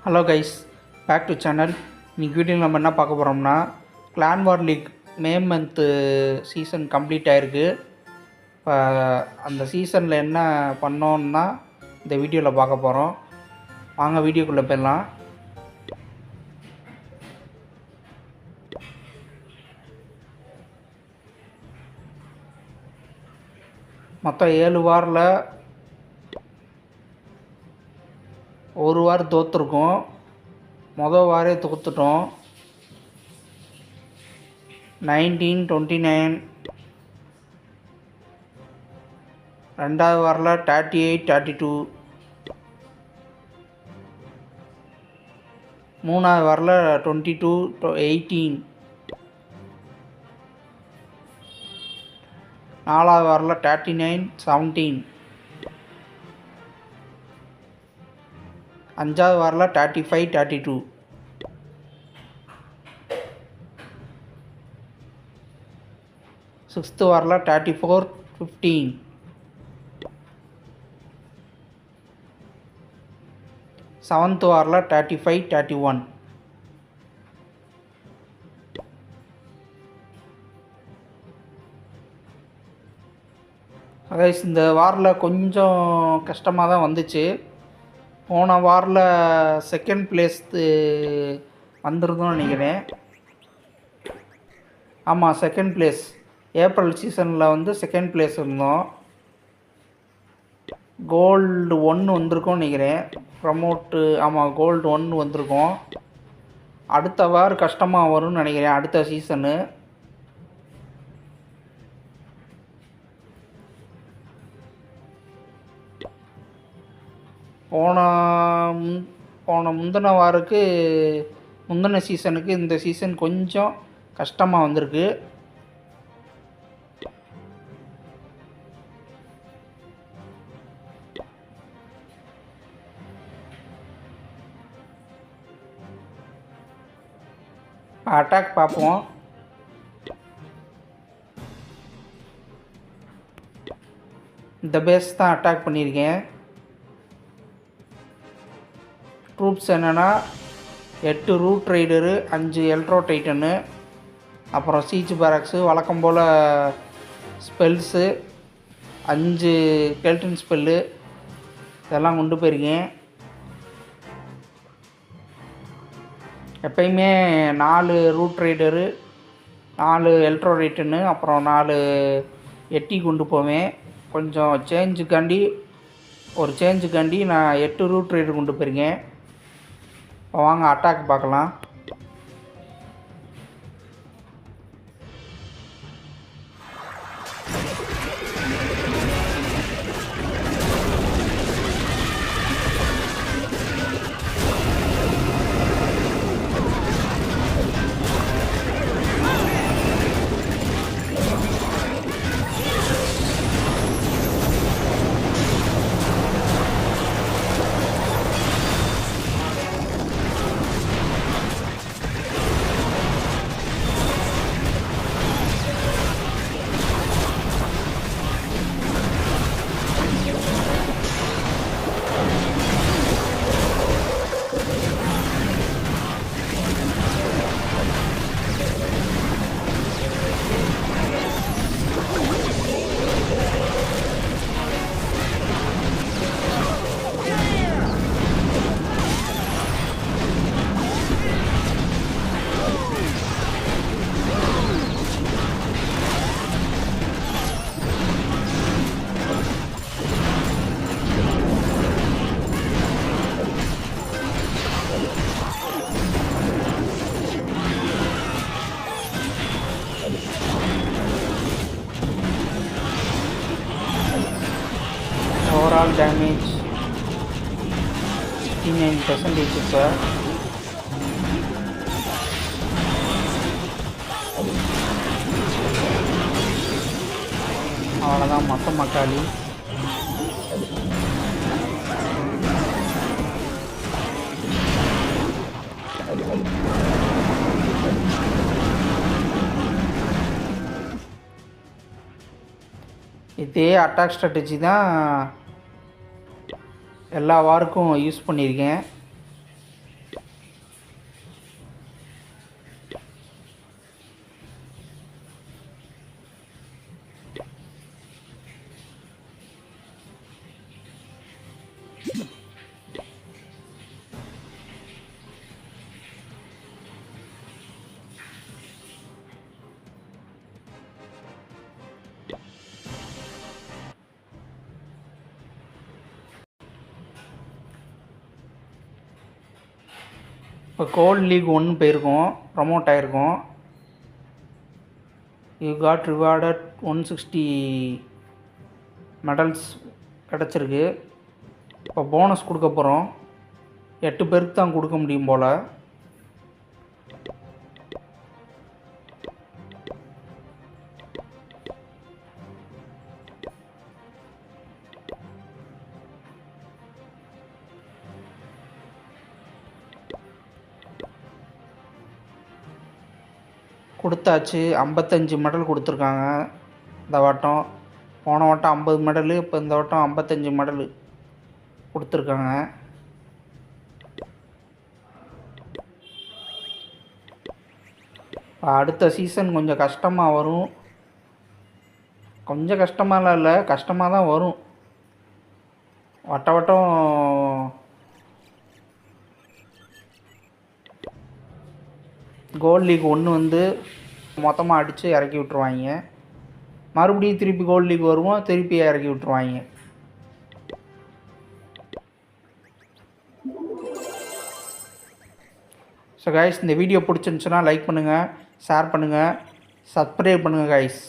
Hello guys, back to channel. இன்றைக்கி வீடியோவில் நம்ம என்ன பார்க்க போகிறோம்னா, clan war league May month season complete ஆகிருக்கு. இப்போ அந்த சீசனில் என்ன பண்ணோன்னா இந்த வீடியோவில் பார்க்க போகிறோம். வாங்க வீடியோக்குள்ளே போயிடலாம். மொத்தம் 7 வாரில் ஒரு வாரம் தோற்றுருக்கோம். மொதல் வாரே தோற்றுட்டோம். 19-29. ரெண்டாவது வாரில் 38-32. மூணாவது வாரில் 22-18. நாலாவது வாரில் 39-17. அஞ்சாவது வாரில் 35-32. சிக்ஸ்த்து வாரில் 34-15. செவன்த்து வாரில் 35-31. அதாவது இந்த வாரில் கொஞ்சம் கஷ்டமாக தான் வந்துச்சு. போன வாரில் செகண்ட் பிளேஸ் வந்திருந்தோம்னு நினைக்கிறேன். ஆமாம், செகண்ட் பிளேஸ். ஏப்ரல் சீசனில் வந்து செகண்ட் பிளேஸ் இருந்தோம். கோல்டு 1 வந்திருக்கோம்னு நினைக்கிறேன். ப்ரமோட்டு, ஆமாம், கோல்டு 1 வந்திருக்கோம். அடுத்த வாரம் கஷ்டமாக வரும்னு நினைக்கிறேன், அடுத்த சீசனு. போன முந்தின வாருக்கு முந்தின சீசனுக்கு இந்த சீசன் கொஞ்சம் கஷ்டமாக வந்திருக்கு. அட்டாக் பார்ப்போம். இந்த பேஸ் தான் அட்டாக் பண்ணியிருக்கேன். ட்ரூப்ஸ் என்னென்னா 8 ரூட் ரைடரு, 5 எல்ட்ரோ டைட்டனு, அப்புறம் சீச் பேரக்ஸு, வழக்கம் போல் ஸ்பெல்ஸு, 5 கெல்டன் ஸ்பெல்லு இதெல்லாம் கொண்டு போயிருக்கேன். எப்பயுமே 4 ரூட் ரைடரு, 4 எல்ட்ரோ ரைட்டனு, அப்புறம் 4 எட்டி கொண்டு போவேன். கொஞ்சம் சேஞ்சுக்காண்டி நான் 8 ரூட் ரைடர் கொண்டு போயிருக்கேன். வாங்க அட்டாக் பார்க்கலாம். Overall damage 69% இப்போ. அவ்வளோதான், மொத்த மக்காளி. இதே அட்டாக் ஸ்ட்ராட்டஜி தான் எல்லா வாருக்கும் யூஸ் பண்ணியிருக்கேன். இப்போ கோல்ட் லீக் 1 போயிருக்கோம், ப்ரமோட் ஆகிருக்கோம். யூ காட் ரிவார்டட் 160 மெடல்ஸ் கிடச்சிருக்கு. இப்போ போனஸ் கொடுக்க போகிறோம். 8 பேருக்கு தான் கொடுக்க முடியும் போல். கொடுத்தாச்சு. 55 மெடல் கொடுத்துருக்காங்க இந்த வட்டம். போன வட்டம் 50 மெடலு, இப்போ இந்த வட்டம் 55 மெடலு கொடுத்துருக்காங்க. அடுத்த சீசன் கொஞ்சம் கஷ்டமாக வரும். கொஞ்சம் கஷ்டமாலாம் இல்லை, கஷ்டமாக தான் வரும். வட்டம் கோல்ட் லீக் 1 வந்து மொத்தமாக அடித்து இறக்கி விட்ருவாங்க. மறுபடியும் திருப்பி கோல்ட் லீக் வருவோம், திருப்பி இறக்கி விட்ருவாங்க. ஸோ கைஸ், இந்த வீடியோ பிடிச்சிருந்துச்சுன்னா லைக் பண்ணுங்கள், ஷேர் பண்ணுங்கள், சப்ஸ்கிரைப் பண்ணுங்கள் கைஸ்.